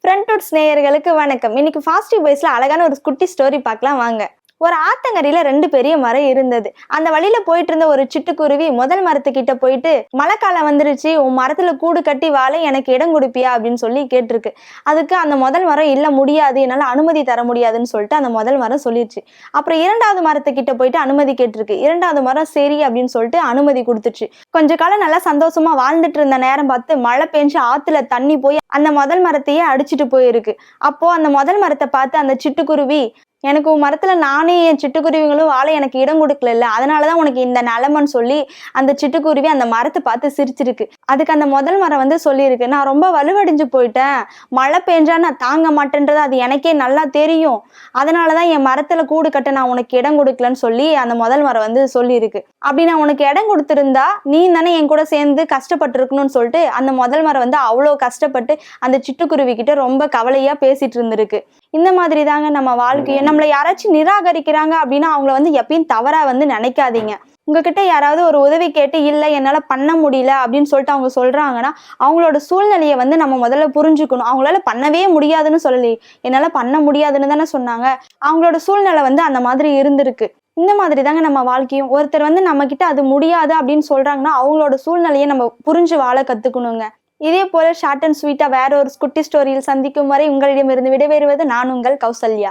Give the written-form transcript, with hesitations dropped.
Front நேயர்களுக்கு வணக்கம். இன்னைக்கு ஃபாஸ்டி பாய்ஸ்ல அழகான ஒரு குட்டி ஸ்டோரி பார்க்கலாம் வாங்க. ஒரு ஆத்தங்கரையில 2 பெரிய மரம் இருந்தது. அந்த வழியில போயிட்டு இருந்த ஒரு சிட்டுக்குருவி முதல் மரத்துக்கிட்ட போயிட்டு, மழை காலம் வந்துருச்சு, உன் மரத்துல கூடு கட்டி வாழ எனக்கு இடம் கொடுப்பியா அப்படின்னு சொல்லி கேட்டிருக்கு. அதுக்கு அந்த முதல் மரம் இல்ல முடியாது, என்னால அனுமதி தர முடியாதுன்னு சொல்லிட்டு அந்த முதல் மரம் சொல்லிடுச்சு. அப்புறம் 2வது மரத்துக்கிட்ட போயிட்டு அனுமதி கேட்டிருக்கு. 2வது மரம் சரி அப்படின்னு சொல்லிட்டு அனுமதி கொடுத்துச்சு. கொஞ்ச காலம் நல்லா சந்தோஷமா வாழ்ந்துட்டு இருந்த நேரம் பார்த்து மழை பெஞ்சு ஆத்துல தண்ணி போய் அந்த முதல் மரத்தையே அடிச்சுட்டு போயிருக்கு. அப்போ அந்த முதல் மரத்தை பார்த்து அந்த சிட்டுக்குருவி, எனக்கு உன் மரத்துல நானே என் சிட்டுக்குருவிகளும் வாழ எனக்கு இடம் கொடுக்கல, அதனாலதான் உனக்கு இந்த நிலைமைன்னு சொல்லி அந்த சிட்டுக்குருவி அந்த மரத்தை பார்த்து சிரிச்சிருக்கு. அதுக்கு அந்த முதல் மரம் வந்து சொல்லியிருக்கு, நான் ரொம்ப வலுவடைஞ்சு போயிட்டேன், மழை பெஞ்சா நான் தாங்க மாட்டேன்றது அது எனக்கே நல்லா தெரியும், அதனாலதான் என் மரத்துல கூடு கட்ட நான் உனக்கு இடம் கொடுக்கலன்னு சொல்லி அந்த முதல் மரம் வந்து சொல்லியிருக்கு. அப்படி நான் உனக்கு இடம் கொடுத்திருந்தா நீ தானே என் கூட சேர்ந்து கஷ்டப்பட்டு இருக்கணும்னு சொல்லிட்டு அந்த முதல் மரம் வந்து அவ்வளோ கஷ்டப்பட்டு அந்த சிட்டுக்குருவி கிட்ட ரொம்ப கவலையா பேசிட்டு இருந்திருக்கு. இந்த மாதிரி தாங்க நம்ம வாழ்க்கையை, நம்மளை யாராச்சும் நிராகரிக்கிறாங்க அப்படின்னா அவங்கள வந்து எப்பயும் தவறா வந்து நினைக்காதீங்க. உங்ககிட்ட யாராவது ஒரு உதவி கேட்டு இல்லை என்னால பண்ண முடியல அப்படின்னு சொல்லிட்டு அவங்க சொல்றாங்கன்னா அவங்களோட சூழ்நிலையை வந்து நம்ம முதல்ல புரிஞ்சுக்கணும். அவங்களால பண்ணவே முடியாதுன்னு சொல்லி, என்னால பண்ண முடியாதுன்னு தானே சொன்னாங்க, அவங்களோட சூழ்நிலை வந்து அந்த மாதிரி இருந்திருக்கு. இந்த மாதிரி தாங்க நம்ம வாழ்க்கையும். ஒருத்தர் வந்து நம்ம கிட்ட அது முடியாது அப்படின்னு சொல்றாங்கன்னா அவங்களோட சூழ்நிலையை நம்ம புரிஞ்சு வாழ கத்துக்கணுங்க. இதே போல ஷார்ட் அண்ட் ஸ்வீட்டா வேற ஒரு குட்டி ஸ்டோரியில் சந்திக்கும் வரை உங்களிடமிருந்து விடைபெறுவது நான் உங்கள் கௌசல்யா.